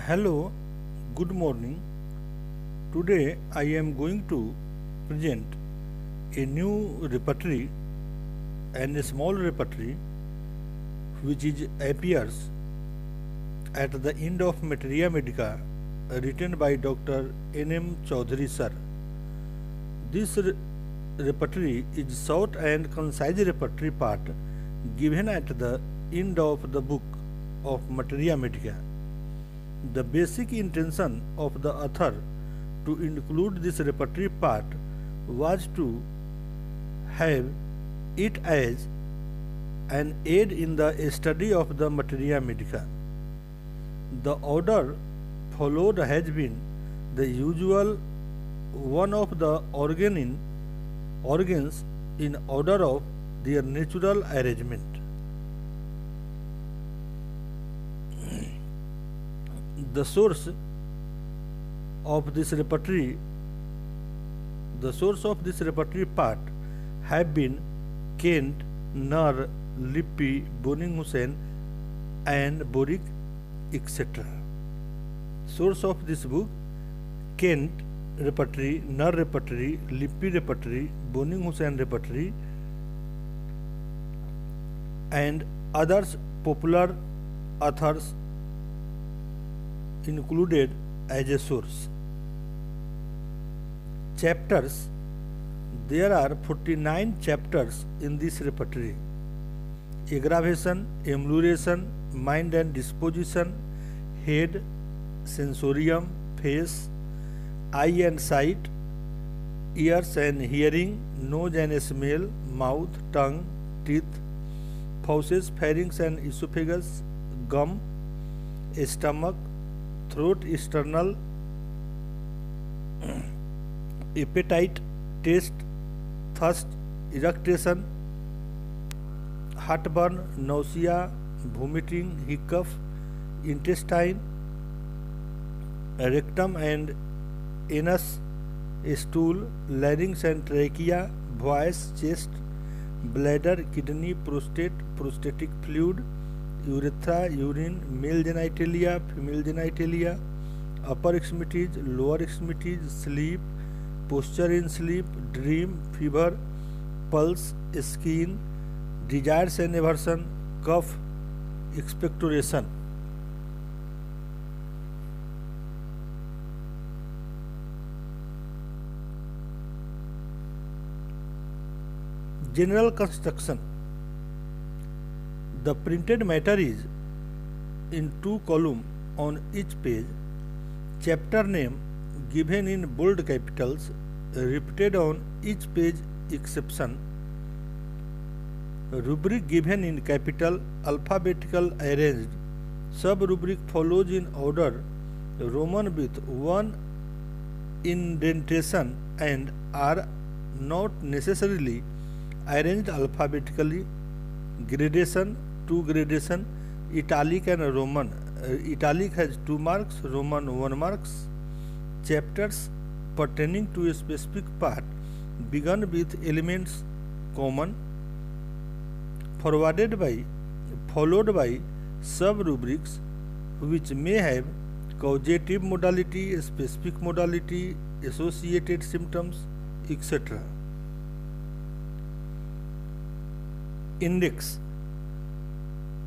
Hello, good morning. Today I am going to present a new repertory and a small repertory which appears at the end of Materia Medica written by Dr. N.M. Chaudhary sir. This repertory is short and concise repertory part given at the end of the book of Materia Medica. The basic intention of the author to include this repertory part was to have it as an aid in the study of the Materia Medica. The order followed has been the usual one of the organs in order of their natural arrangement. The source of this repertory part have been Kent, Nar, Lippi, Boning-Hussain and Borick, etc. Source of this book: Kent repertory, Nar repertory, Lippi repertory, Boning-Hussain repertory and others popular authors included as a source. Chapters: there are 49 chapters in this repertory: aggravation, amelioration, mind and disposition, head, sensorium, face, eye and sight, ears and hearing, nose and smell, mouth, tongue, teeth, fauces, pharynx and esophagus, gum, stomach, throat, external, appetite, taste, thirst, eructation, heartburn, nausea, vomiting, hiccup, intestine, rectum and anus, stool, larynx and trachea, voice, chest, bladder, kidney, prostate, prostatic fluid, urethra, urine, male genitalia, female genitalia, upper extremities, lower extremities, sleep, posture in sleep, dream, fever, pulse, skin, desires and aversion, cough, expectoration. General construction: the printed matter is in 2 columns on each page. Chapter name given in bold capitals, repeated on each page exception. Rubric given in capital, alphabetical arranged. Sub-rubric follows in order, Roman with 1 indentation and are not necessarily arranged alphabetically. Gradation: 2 gradation, italic and Roman. Italic has 2 marks, Roman 1 marks. Chapters pertaining to a specific part begun with elements common, followed by sub-rubrics which may have causative modality, specific modality, associated symptoms, etc. Index: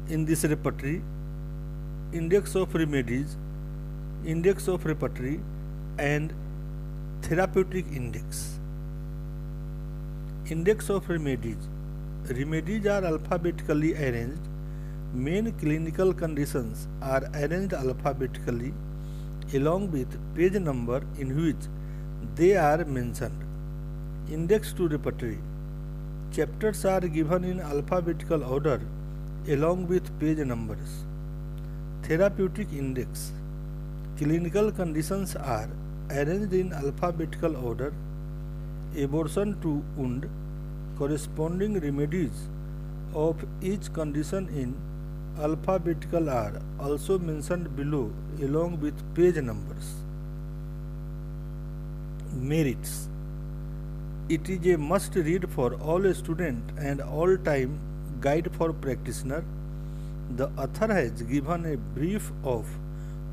in this repertory, index of remedies, index of repertory and therapeutic index. Index of remedies: remedies are alphabetically arranged. Main clinical conditions are arranged alphabetically along with page number in which they are mentioned. Index to repertory: chapters are given in alphabetical order along with page numbers. Therapeutic index: clinical conditions are arranged in alphabetical order. Abortion to wound: corresponding remedies of each condition in alphabetical are also mentioned below along with page numbers. Merits: it is a must read for all students and all time guide for practitioner. The author has given a brief of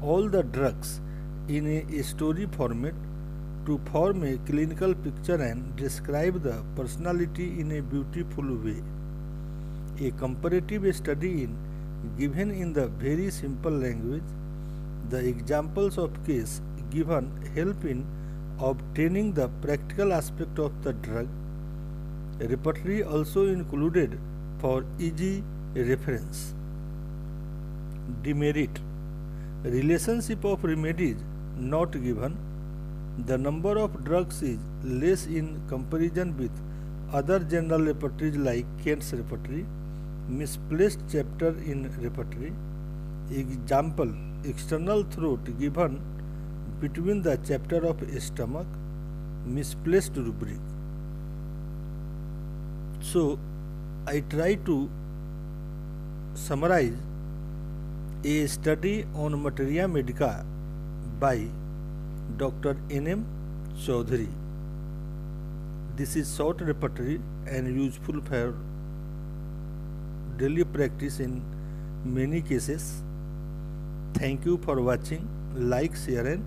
all the drugs in a story format to form a clinical picture and describe the personality in a beautiful way. A comparative study is given in the very simple language. The examples of case given help in obtaining the practical aspect of the drug. Repertory also included for easy reference. Demerit: relationship of remedies not given. The number of drugs is less in comparison with other general repertories like Kent's repertory. Misplaced chapter in repertory. Example: external throat given between the chapter of stomach. Misplaced rubric. So, I try to summarize a study on Materia Medica by Dr. N.M. Chaudhary. This is short repertory and useful for daily practice in many cases. Thank you for watching. Like, share and